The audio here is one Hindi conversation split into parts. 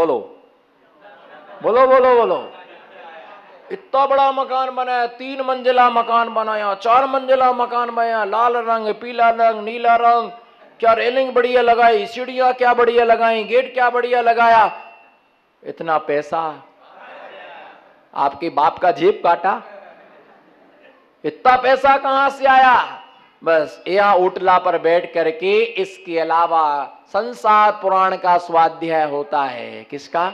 बोलो बोलो बोलो बोलो। इतना बड़ा मकान बनाया, 3 मंजिला मकान बनाया, 4 मंजिला मकान बनाया, लाल रंग, पीला रंग, नीला रंग, क्या रेलिंग बढ़िया लगाई, सीढ़ियां क्या बढ़िया लगाई, गेट क्या बढ़िया लगाया। इतना पैसा आपके बाप का जेब काटा? इतना पैसा कहां से आया? बस यहाँ ओटला पर बैठ करके इसके अलावा संसार पुराण का स्वाध्याय होता है। किसका?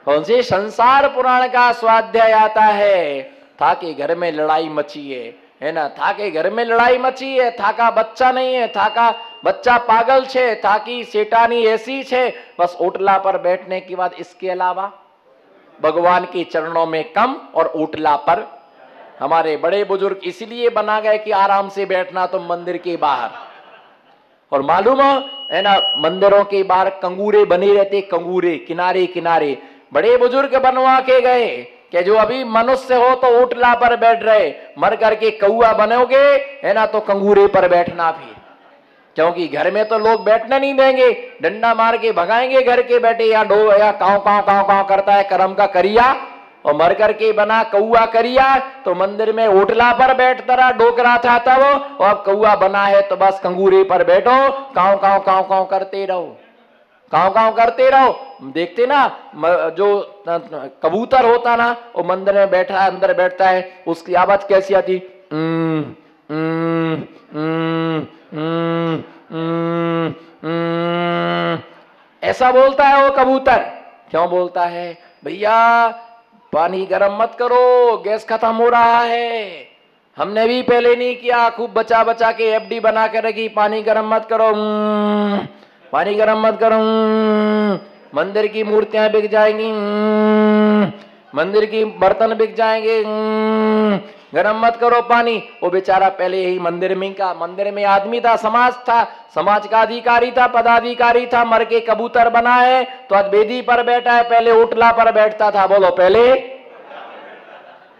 कौन से? संसार पुराण का स्वाध्याय आता है। था कि घर में लड़ाई मची है ना, था कि घर में लड़ाई मची है, था का बच्चा नहीं है, था का बच्चा पागल छे, था की सेठानी ऐसी छे। बस ओटला पर बैठने के बाद इसके अलावा भगवान के चरणों में कम और ओटला पर। हमारे बड़े बुजुर्ग इसलिए बना गए कि आराम से बैठना तो मंदिर के बाहर। और मालूम है ना, मंदिरों के बाहर कंगूरे बने रहते, कंगूरे किनारे किनारे। बड़े बुजुर्ग बनवा के गए कि जो अभी मनुष्य हो तो ओटला पर बैठ रहे, मर करके कौआ बनोगे है ना तो कंगूरे पर बैठना भी, क्योंकि घर में तो लोग बैठने नहीं देंगे, डंडा मार के भगाएंगे घर के बैठे, या डो या काव काव काव काव करता है करम का करिया, और मर करके बना कौआ करिया तो मंदिर में ओटला पर बैठता रहा, डोकरा था तब, और अब कौआ बना है तो बस कंगूरे पर बैठो, काव काव काव काव करते रहो, काव काव करते रहो। देखते ना जो कबूतर होता ना वो मंदिर में बैठा है, अंदर बैठता है, उसकी आवाज कैसी आती? ऐसा बोलता है वो कबूतर। क्यों बोलता है? भैया पानी गर्म मत करो, गैस खत्म हो रहा है। हमने भी पहले नहीं किया, खूब बचा बचा के एफडी बना के रखी, पानी गर्म मत करो, पानी गर्म मत करो, मंदिर की मूर्तियां बिक जाएंगी, मंदिर की बर्तन बिक जाएंगे, गरम मत करो पानी। वो बेचारा पहले ही मंदिर में का, मंदिर में आदमी था, समाज था, समाज का अधिकारी था, पदाधिकारी था, मर के कबूतर बना है तो आज बेदी पर बैठा है, पहले ओटला पर बैठता था। बोलो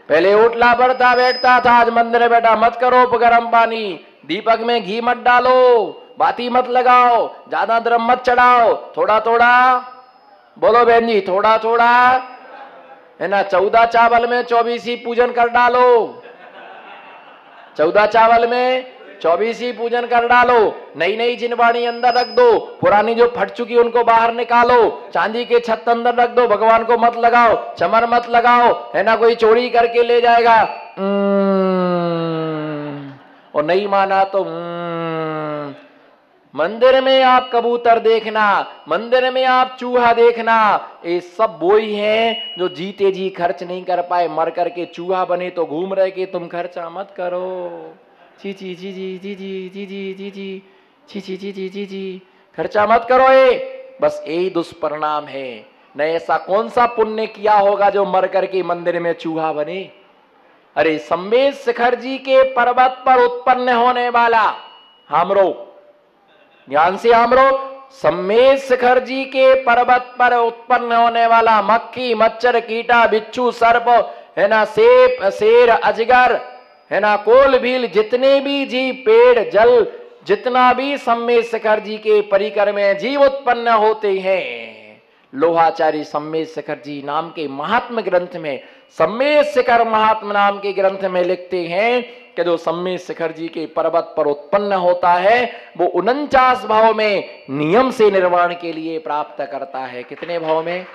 पहले ओटला पर था, बैठता था, आज मंदिर में बैठा। मत करो गरम पानी, दीपक में घी मत डालो, बाती मत लगाओ, ज्यादा द्रम मत चढ़ाओ, थोड़ा थोड़ा। बोलो बहन जी, थोड़ा थोड़ा है ना। 14 चावल में 24 ही पूजन कर डालो, 14 चावल में 24 ही पूजन कर डालो। नई नई जिनवाणी अंदर रख दो, पुरानी जो फट चुकी उनको बाहर निकालो, चांदी के छत अंदर रख दो, भगवान को मत लगाओ, चमर मत लगाओ, है ना, कोई चोरी करके ले जाएगा। और नहीं माना तो मंदिर में आप कबूतर देखना, मंदिर में आप चूहा देखना, ये सब वो ही हैं जो जीते जी खर्च नहीं कर पाए, मर करके चूहा बने तो घूम रहे कि तुम खर्चा मत करो, ची ची ची ची ची ची ची ची ची ची ची ची ची ची ची ची, खर्चा मत करो। ये बस यही दुष्परिणाम है। न ऐसा कौन सा पुण्य किया होगा जो मर करके मंदिर में चूहा बने। अरे सम्मेद शिखर जी के पर्वत पर उत्पन्न होने वाला, हमरो ध्यान से हमरो, सम्मेद शिखर जी के पर्वत पर उत्पन्न होने वाला मक्खी, मच्छर, कीटा, बिच्छू, सर्प, है ना, सेप, शेर, अजगर, है ना, कोल, भील, जितने भी जीव, पेड़, जल, जितना भी सम्मेद शिखर जी के परिकर में जीव उत्पन्न होते हैं, लोहाचारी सम्मेद शिखर जी नाम के महात्म ग्रंथ में, सम्मेद शिखर महात्म नाम के ग्रंथ में लिखते हैं कि जो सम्मेद शिखर जी के पर्वत पर उत्पन्न होता है वो 49 भाव में नियम से निर्माण के लिए प्राप्त करता है। कितने भाव में?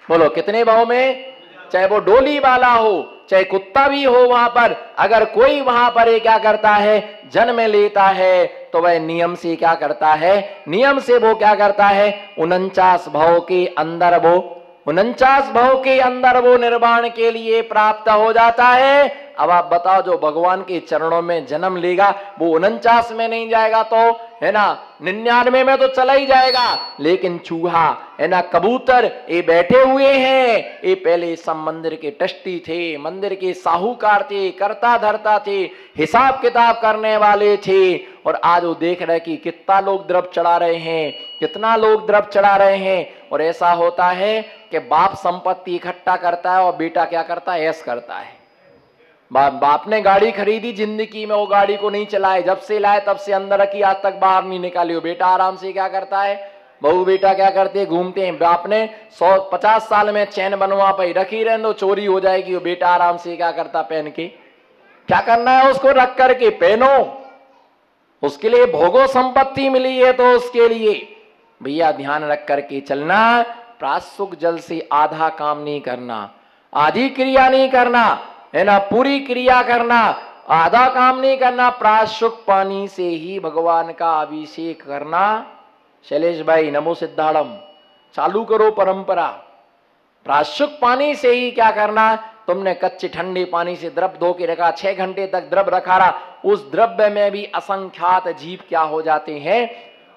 बोलो कितने भाव में? चाहे वो डोली वाला हो, चाहे कुत्ता भी हो, वहां पर अगर कोई वहां पर क्या करता है, जन्म लेता है तो वह नियम से क्या करता है, नियम से वो क्या करता है, 49 भाव के अंदर वो 49 भाव के अंदर वो निर्वाण के लिए प्राप्त हो जाता है। अब आप बताओ जो भगवान के चरणों में जन्म लेगा वो 49 में नहीं जाएगा तो, है ना, 99 में तो चला ही जाएगा। लेकिन चूहा, है ना, कबूतर, ये बैठे हुए हैं, ये पहले सब मंदिर के ट्रस्टी थे, मंदिर के साहूकार थे, करता धरता थे, हिसाब किताब करने वाले थे। और आज वो देख रहे कि कितना लोग द्रव्य चढ़ा रहे हैं, कितना लोग द्रव्य चढ़ा रहे हैं। और ऐसा होता है कि बाप संपत्ति इकट्ठा करता है और बेटा क्या करता है, ऐश करता है। बाप ने गाड़ी खरीदी, जिंदगी में वो गाड़ी को नहीं चलाए, जब से लाए तब से अंदर रखी, आज तक बाहर नहीं निकाली। वो बेटा आराम से क्या करता है, बहू बेटा क्या करते, घूमते हैं। बाप ने 150 साल में चैन बनवा पाई, रखी रहने दो, चोरी हो जाएगी। वो बेटा आराम से क्या करता, पहन के, क्या करना है उसको, रख करके पहनो। उसके लिए भोगो संपत्ति मिली है तो उसके लिए भैया ध्यान रख करके चलना। प्रासुक जल से आधा काम नहीं करना, आधी क्रिया नहीं करना, है ना, पूरी क्रिया करना, आधा काम नहीं करना। प्रासुक पानी से ही भगवान का अभिषेक करना। शैलेश भाई नमो सिद्धाड़म, चालू करो परंपरा। प्रासुक पानी से ही क्या करना, तुमने कच्चे ठंडे पानी से द्रव धो के रखा, 6 घंटे तक द्रव रखा रहा, उस द्रव्य में भी असंख्यात जीव क्या हो जाते हैं,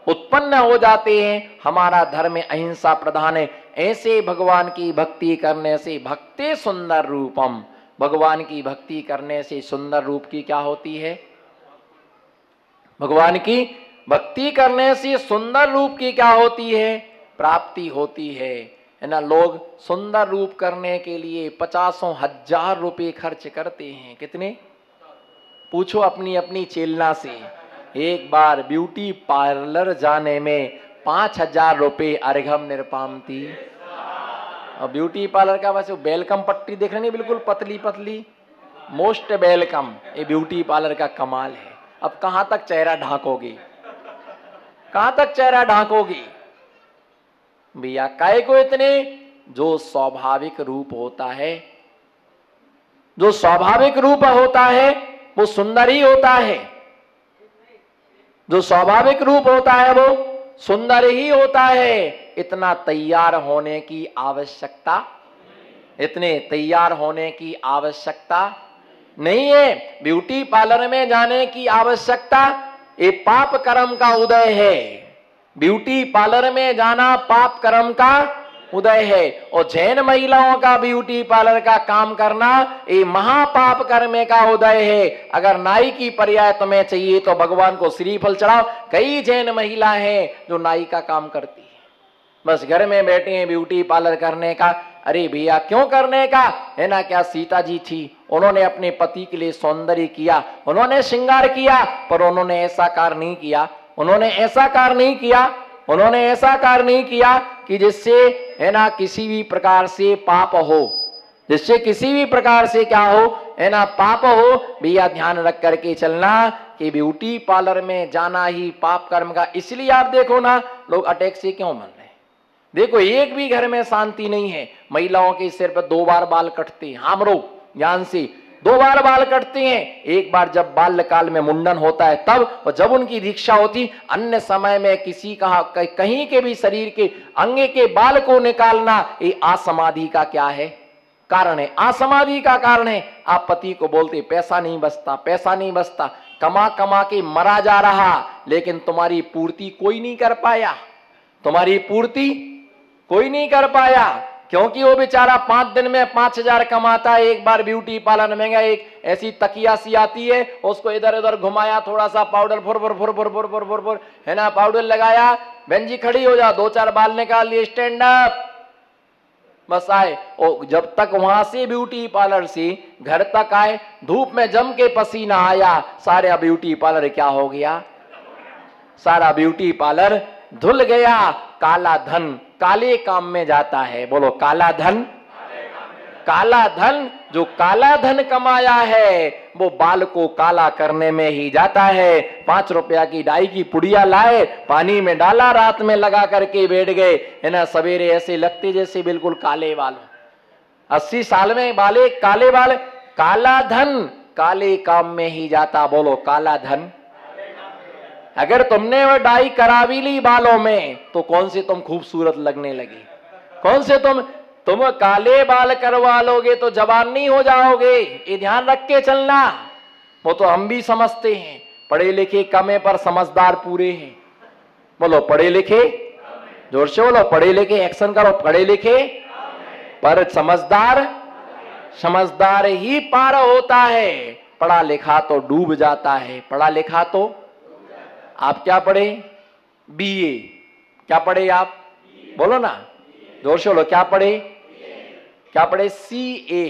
उत्पन्न हो जाते हैं। हमारा धर्म अहिंसा प्रधान है। ऐसे भगवान की भक्ति करने से भक्ति सुंदर रूपम, भगवान की भक्ति करने से सुंदर रूप की क्या होती है, भगवान की भक्ति करने से सुंदर रूप की क्या होती है, प्राप्ति होती है ना। लोग सुंदर रूप करने के लिए 50,000 रुपए खर्च करते हैं। कितने, पूछो अपनी अपनी चेलना से। एक बार ब्यूटी पार्लर जाने में 5,000 रुपए अर्घम निरपामती। और ब्यूटी पार्लर का वैसे वेलकम पट्टी देख रहे नहीं, बिल्कुल पतली पतली, मोस्ट वेलकम, ये ब्यूटी पार्लर का कमाल है। अब कहां तक चेहरा ढांकोगी, कहां तक चेहरा ढांकोगी भैया, काय को इतने। जो स्वाभाविक रूप होता है, जो स्वाभाविक रूप होता है वो सुंदर ही होता है। जो स्वाभाविक रूप होता है वो सुंदर ही होता है। इतना तैयार होने की आवश्यकता, इतने तैयार होने की आवश्यकता नहीं है। ब्यूटी पार्लर में जाने की आवश्यकता, ये पाप कर्म का उदय है। ब्यूटी पार्लर में जाना पाप कर्म का उदय है। और जैन महिलाओं का ब्यूटी पार्लर का काम करना ये महापाप कर्म का उदय है। अगर नाई की पर्याय तुम्हें चाहिए तो भगवान को श्रीफल चढ़ाओ। कई जैन महिला हैं जो नाई का काम करती है, बस घर में बैठे हैं ब्यूटी पार्लर करने का। अरे भैया क्यों करने का, है ना। क्या सीता जी थी, उन्होंने अपने पति के लिए सौंदर्य किया, उन्होंने श्रृंगार किया, पर उन्होंने ऐसा कार्य नहीं किया, उन्होंने ऐसा कार्य नहीं किया, उन्होंने ऐसा कार्य नहीं किया कि जिससे, है ना, किसी भी प्रकार से पाप हो, जिससे किसी भी प्रकार से क्या हो, है ना, पाप हो। भैया ध्यान रख करके चलना कि ब्यूटी पार्लर में जाना ही पाप कर्म का। इसलिए आप देखो ना, लोग अटैक से क्यों मर रहे हैं। देखो एक भी घर में शांति नहीं है। महिलाओं के सिर पर 2 बार बाल कटते हैं, हामरो ज्ञान से 2 बार बाल कटते हैं। एक बार जब बाल्यकाल में मुंडन होता है तब, और जब उनकी दीक्षा होती, अन्य समय में किसी का कहीं के भी शरीर के अंग के बाल को निकालना, ये असमाधि का क्या है, कारण है। असमाधि का कारण है। आप पति को बोलते पैसा नहीं बचता, पैसा नहीं बचता, कमा कमा के मरा जा रहा, लेकिन तुम्हारी पूर्ति कोई नहीं कर पाया, तुम्हारी पूर्ति कोई नहीं कर पाया, क्योंकि वो बेचारा 5 दिन में 5,000 कमाता है। एक बार ब्यूटी पार्लर में गया, एक ऐसी तकिया सी आती है, उसको इधर उधर घुमाया, थोड़ा सा पाउडर फुर फुर फुर फुर फुर फुर फुर फुर, है ना, पाउडर लगाया, बहन जी खड़ी हो जाओ, 2-4 बाल निकाल लिए, स्टैंड अप, बस आए। और जब तक वहां से ब्यूटी पार्लर से घर तक आए, धूप में जम के पसीना आया, सारा ब्यूटी पार्लर क्या हो गया, सारा ब्यूटी पार्लर धुल गया। काला धन काले काम में जाता है, बोलो काला धन, काला धन, जो काला धन कमाया है वो बाल को काला करने में ही जाता है। 5 रुपया की डाई की पुड़िया लाए, पानी में डाला, रात में लगा करके बैठ गए, है ना, सवेरे ऐसे लगते जैसे बिल्कुल काले बाल। 80 साल में बाले काले बाल। काला धन काले काम में ही जाता, बोलो काला धन। अगर तुमने वो डाई करा भी ली बालों में तो कौन से तुम खूबसूरत लगने लगे, कौन से तुम काले बाल करवा लोगे तो जवान नहीं हो जाओगे। ये ध्यान रख के चलना। वो तो हम भी समझते हैं, पढ़े लिखे कम है पर समझदार पूरे हैं। बोलो पढ़े लिखे, जोर से बोलो, पढ़े लिखे, एक्शन करो, पढ़े लिखे पर समझदार, समझदार ही पार होता है। पढ़ा लिखा तो डूब जाता है। पढ़ा लिखा तो, आप क्या पढ़े, बीए, क्या पढ़े आप, बोलो ना, जोर से बोलो, क्या पढ़े, क्या पढ़े, सीए,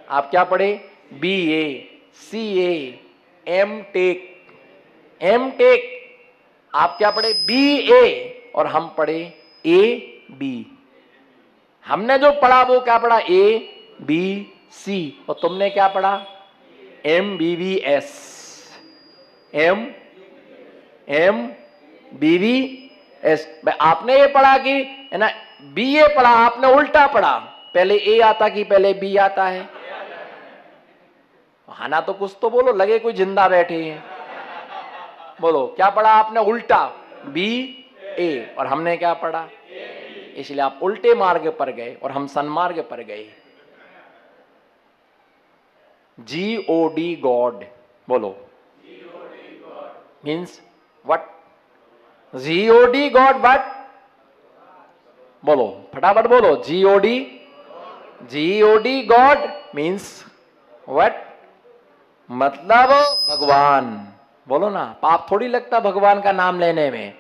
आप क्या पढ़े, बीए, सीए, एमटेक, एमटेक, आप क्या पढ़े, बीए, और हम पढ़े ए बी। हमने जो पढ़ा वो क्या पढ़ा? A B C. और तुमने क्या पढ़ा? M B B S. M B B S. आपने ये पढ़ा कि है ना, बी ए पढ़ा, आपने उल्टा पढ़ा। पहले ए आता कि पहले बी आता है? हाँ ना, तो कुछ तो बोलो, लगे कोई जिंदा बैठे हैं। बोलो क्या पढ़ा आपने? उल्टा, बी ए, और हमने क्या पढ़ा? इसलिए आप उल्टे मार्ग पर गए और हम सन्मार्ग पर गए। GOD गॉड, बोलो means what? GOD God what? बोलो फटाफट बोलो। GOD God means what? मतलब भगवान। बोलो ना, पाप थोड़ी लगता भगवान का नाम लेने में।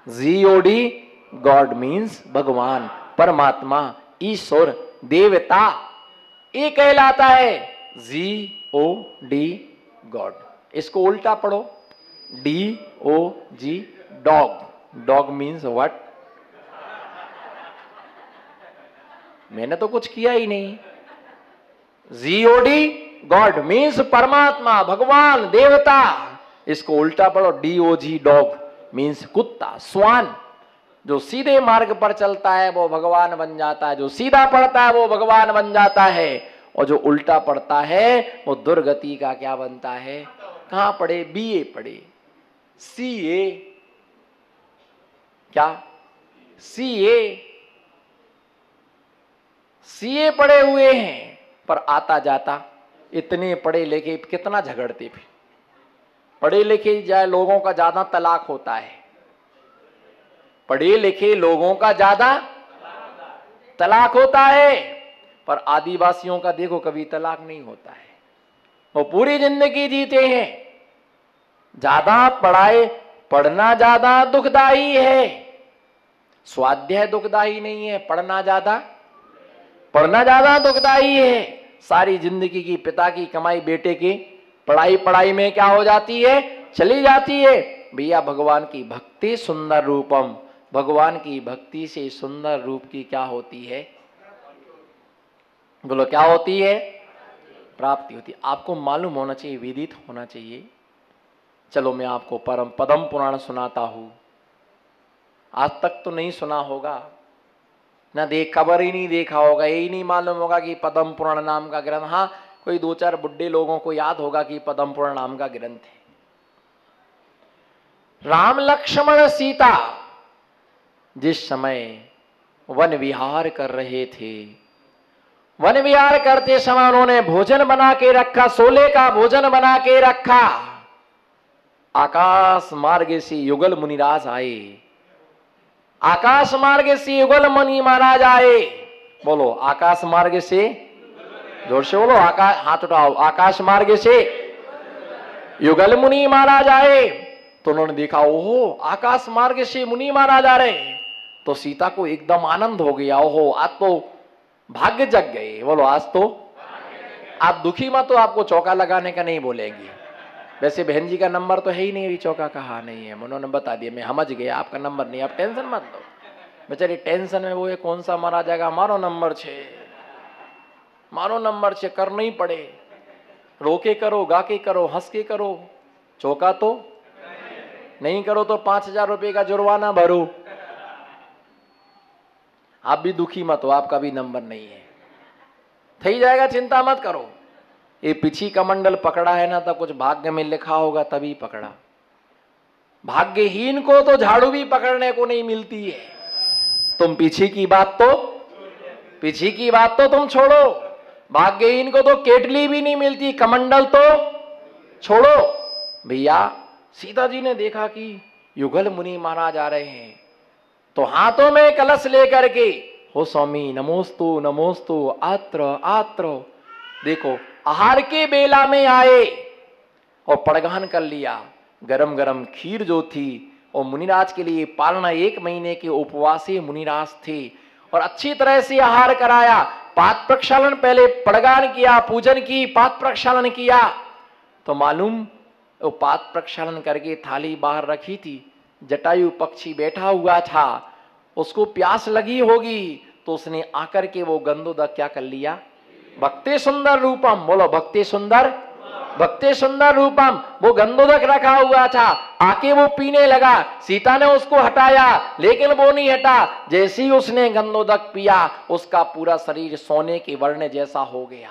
GOD गॉड मीन्स भगवान, परमात्मा, ईश्वर, देवता, ये कहलाता है GOD गॉड। इसको उल्टा पढ़ो, DOG dog. Dog means what? मैंने तो कुछ किया ही नहीं। GOD गॉड मीन्स परमात्मा, भगवान, देवता। इसको उल्टा पढ़ो, DOG डॉग मीन्स कुत्ता, स्वान। जो सीधे मार्ग पर चलता है वो भगवान बन जाता है, जो सीधा पढ़ता है वो भगवान बन जाता है, और जो उल्टा पढ़ता है वो दुर्गति का क्या बनता है? कहां पढ़े? BA पढ़े, CA, क्या CA पढ़े हुए हैं, पर आता जाता इतने पढ़े लिखे कितना झगड़ते भी। पढ़े लिखे जाए लोगों का ज्यादा तलाक होता है, पढ़े लिखे लोगों का ज्यादा तलाक होता है, पर आदिवासियों का देखो कभी तलाक नहीं होता है। वो पूरी जिंदगी जीते हैं। ज्यादा पढ़ाए, पढ़ना ज्यादा दुखदाई है, स्वाध्याय दुखदाई नहीं है। पढ़ना ज्यादा दुखदाई है। सारी जिंदगी की पिता की कमाई बेटे की पढ़ाई में क्या हो जाती है? चली जाती है। भैया भगवान की भक्ति सुंदर रूपम, भगवान की भक्ति से सुंदर रूप की क्या होती है? बोलो क्या होती है? प्राप्ति होती है। आपको मालूम होना चाहिए, विदित होना चाहिए। चलो मैं आपको पद्म पुराण सुनाता हूं। आज तक तो नहीं सुना होगा ना, खबर ही नहीं देखा होगा, यही नहीं मालूम होगा कि पद्म पुराण नाम का ग्रंथ। हाँ, कोई 2-4 बुड्ढे लोगों को याद होगा कि पद्म पुराण नाम का ग्रंथ है। राम लक्ष्मण सीता जिस समय वन विहार कर रहे थे, वन विहार करते समय उन्होंने भोजन बना के रखा, सोले का भोजन बना के रखा। आकाश मार्ग से युगल मुनिराज आए, आकाश मार्ग से युगल मुनि महाराज आए। बोलो आकाश मार्ग से, जोर से बोलो, हाथ उठाओ। आकाश मार्ग से युगल मुनि महाराज आए। तो उन्होंने देखा, ओहो आकाश मार्ग से मुनि महाराज आ रहे। तो सीता को एकदम आनंद हो गया, ओहो आज तो भाग्य जग गए। बोलो आज तो। आप दुखी मत हो, आपको चौका लगाने का नहीं बोलेंगे। वैसे बहन जी का नंबर तो है ही नहीं, अभी चौका कहा नहीं है, उन्होंने बता दिया, मैं समझ गया आपका नंबर नहीं, आप टेंशन मत लो। बेचारी टेंशन में वो है कौन सा मारा जाएगा। मारो नंबर 6, मारो नंबर 6, करना ही पड़े। रोके करो, गा के करो, हंस के करो, चौका तो नहीं करो तो 5000 रुपये का जुर्माना भरो। आप भी दुखी मत हो, आपका भी नंबर नहीं है, थी जाएगा, चिंता मत करो। ये पीछी कमंडल पकड़ा है ना, तो कुछ भाग्य में लिखा होगा तभी पकड़ा। भाग्यहीन को तो झाड़ू भी पकड़ने को नहीं मिलती है। तुम पीछे की बात तो तुम छोड़ो, भाग्यहीन को तो केटली भी नहीं मिलती, कमंडल तो छोड़ो। भैया सीता जी ने देखा कि युगल मुनि महाराज आ रहे हैं, तो हाथों में कलश लेकर के, हो स्वामी नमोस्तु नमोस्तु, आत्र आत्र। देखो आहार के बेला में आए और पड़गान कर लिया। गरम गरम खीर जो थी, और मुनिराज के लिए पालना 1 महीने के उपवासी मुनिराज थे, और अच्छी तरह से आहार कराया। पाद प्रक्षालन, पहले पड़गान किया, पूजन की, पाद प्रक्षालन किया। तो मालूम वो पाद प्रक्षालन करके थाली बाहर रखी थी, जटायु पक्षी बैठा हुआ था, उसको प्यास लगी होगी तो उसने आकर के वो गंधोदक क्या कर लिया, भक्ति सुंदर रूपम, बोलो भक्ति सुंदर, भक्ति सुंदर रूपम, वो गंधोदक रखा हुआ था, आके वो पीने लगा। सीता ने उसको हटाया लेकिन वो नहीं हटा। जैसे ही उसने गंधोदक पिया उसका पूरा शरीर सोने के वर्ण जैसा हो गया,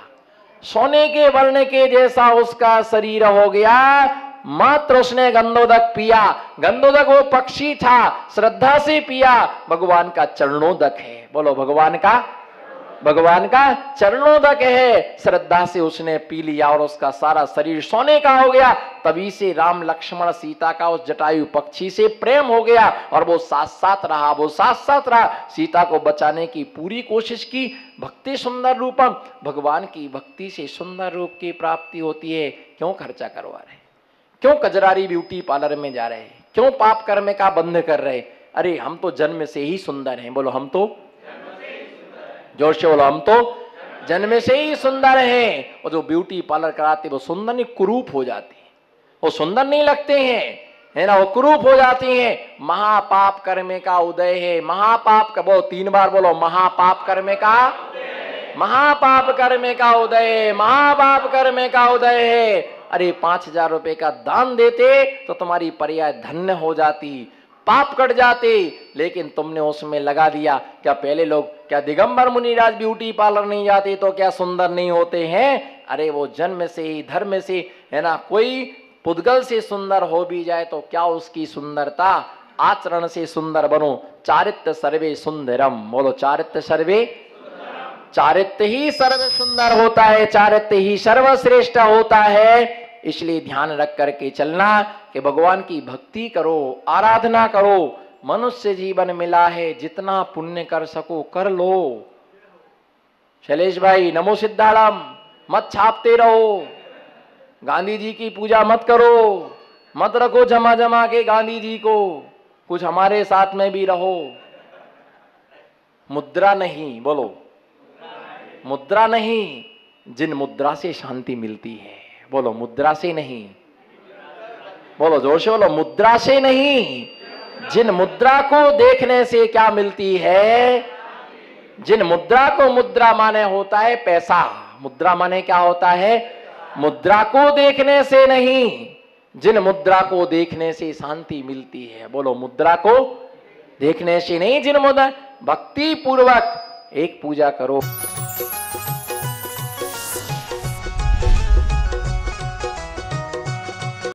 सोने के वर्ण के जैसा उसका शरीर हो गया। मात्र उसने गंधोदक पिया, गंधोदक वो पक्षी था, श्रद्धा से पिया, भगवान का चरणोदक है, बोलो भगवान का, भगवान का चरणोदक है, श्रद्धा से उसने पी लिया और उसका सारा शरीर सोने का हो गया। तभी से राम लक्ष्मण सीता का उस जटायु पक्षी से प्रेम हो गया और वो साथ साथ रहा, वो साथ साथ रहा, सीता को बचाने की पूरी कोशिश की। भक्ति सुंदर रूपम, भगवान की भक्ति से सुंदर रूप की प्राप्ति होती है। क्यों खर्चा करवा रहे, क्यों कजरारी ब्यूटी पार्लर में जा रहे हैं, क्यों पाप कर्म का बंद कर रहे? अरे हम तो जन्म से ही सुंदर हैं, बोलो हम तो, जोर से बोलो हम तो जन्म से ही सुंदर हैं। और जो ब्यूटी पार्लर कराते वो सुंदर नहीं, कुरूप हो जाते हैं, वो सुंदर नहीं लगते हैं, है ना, वो कुरूप हो जाती हैं। महापाप कर्म का उदय है, महापाप का, वो 3 बार बोलो, महापाप कर्म का, महापाप कर्म का उदय है, महापाप कर्म का उदय है। अरे 5000 रुपए का दान देते तो तुम्हारी पर्याय धन्य हो जाती, पाप कट जाते, लेकिन तुमने उसमें लगा दिया। क्या पहले लोग, क्या दिगंबर मुनिराज ब्यूटी पार्लर नहीं जाते तो क्या सुंदर नहीं होते हैं? अरे वो जन्म से ही, धर्म से, है ना, कोई पुद्गल से सुंदर हो भी जाए तो क्या उसकी सुंदरता, आचरण से सुंदर बनो। चारित्र सर्वे सुंदरम, बोलो चारित्र सर्वे, चारित्र ही सर्व सुंदर होता है, चारित्र ही सर्वश्रेष्ठ होता है। इसलिए ध्यान रख करके चलना कि भगवान की भक्ति करो, आराधना करो। मनुष्य जीवन मिला है, जितना पुण्य कर सको कर लो। शैलेश भाई नमो सिद्धाराम, मत छापते रहो, गांधी जी की पूजा मत करो, मत रखो जमा जमा के गांधी जी को, कुछ हमारे साथ में भी रहो। मुद्रा नहीं, बोलो मुद्रा नहीं, जिन मुद्रा से शांति मिलती है, बोलो मुद्रा से नहीं, बोलो जोर से बोलो, मुद्रा से नहीं, जिन मुद्रा को देखने से क्या मिलती है, जिन मुद्रा को, मुद्रा माने होता है पैसा, मुद्रा माने क्या होता है, मुद्रा को देखने से नहीं, जिन मुद्रा को देखने से शांति मिलती है, बोलो मुद्रा को देखने से नहीं, जिन मुद्रा, भक्ति पूर्वक एक पूजा करो।